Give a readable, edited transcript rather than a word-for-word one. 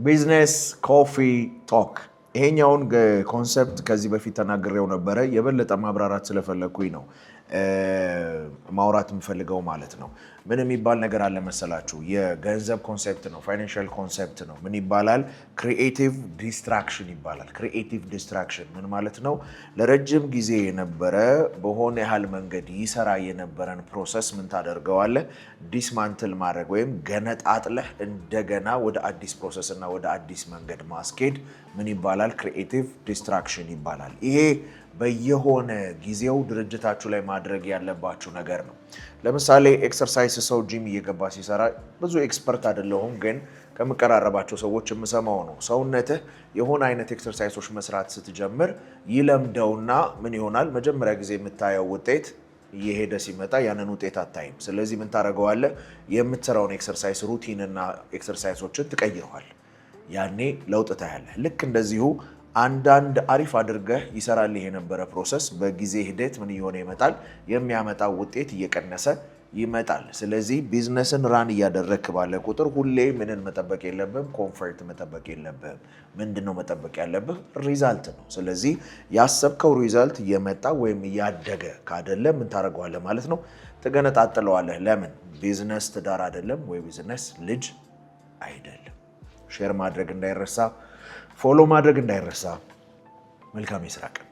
ቢዝነስ ኮፊ ቶክ ይሄኛውን ኮንሰፕት ከዚህ በፊት ተናግሬው ነበረ። የበለጠ ማብራራት ስለፈለኩኝ ነው ማውራት የምፈልገው ማለት ነው። ምን የሚባል ነገር አለ መሰላችሁ? የገንዘብ ኮንሰፕት ነው፣ ፋይናንሻል ኮንሰፕት ነው። ምን ይባላል? ክሪኤቲቭ ዲስትራክሽን ይባላል። ክሪኤቲቭ ዲስትራክሽን ምን ማለት ነው? ለረጅም ጊዜ የነበረ በሆነ ያህል መንገድ ይሰራ የነበረን ፕሮሰስ ምን ታደርገዋለህ? ዲስማንትል ማድረግ ወይም ገነጣጥለህ እንደገና ወደ አዲስ ፕሮሰስ እና ወደ አዲስ መንገድ ማስኬድ ምን ይባላል? ክሪኤቲቭ ዲስትራክሽን ይባላል። ይሄ በየሆነ ጊዜው ድርጅታችሁ ላይ ማድረግ ያለባችሁ ነገር ነው። ለምሳሌ ኤክሰርሳይዝ ሰው ጂም እየገባ ሲሰራ ብዙ ኤክስፐርት አይደለሁም፣ ግን ከምቀራረባቸው ሰዎች የምሰማው ነው። ሰውነትህ የሆነ አይነት ኤክሰርሳይሶች መስራት ስትጀምር ይለምደውና ምን ይሆናል? መጀመሪያ ጊዜ የምታየው ውጤት እየሄደ ሲመጣ ያንን ውጤት አታይም። ስለዚህ ምን ታደርገዋለህ? የምትሰራውን ኤክሰርሳይዝ ሩቲንና ኤክሰርሳይሶችን ትቀይረዋል። ያኔ ለውጥ ታያለህ። ልክ እንደዚሁ አንዳንድ አሪፍ አድርገህ ይሰራልህ የነበረ ፕሮሰስ በጊዜ ሂደት ምን እየሆነ ይመጣል? የሚያመጣው ውጤት እየቀነሰ ይመጣል። ስለዚህ ቢዝነስን ራን እያደረግክ ባለ ቁጥር ሁሌ ምንን መጠበቅ የለብህም? ኮንፈርት መጠበቅ የለብህም። ምንድነው መጠበቅ ያለብህ? ሪዛልት ነው። ስለዚህ ያሰብከው ሪዛልት እየመጣ ወይም እያደገ ካደለ ምን ታደርገዋለህ ማለት ነው? ትገነጣጥለዋለህ። ለምን? ቢዝነስ ትዳር አይደለም ወይ ቢዝነስ ልጅ አይደለም። ሼር ማድረግ እንዳይረሳ፣ ፎሎ ማድረግ እንዳይረሳ። መልካም የስራ ቀን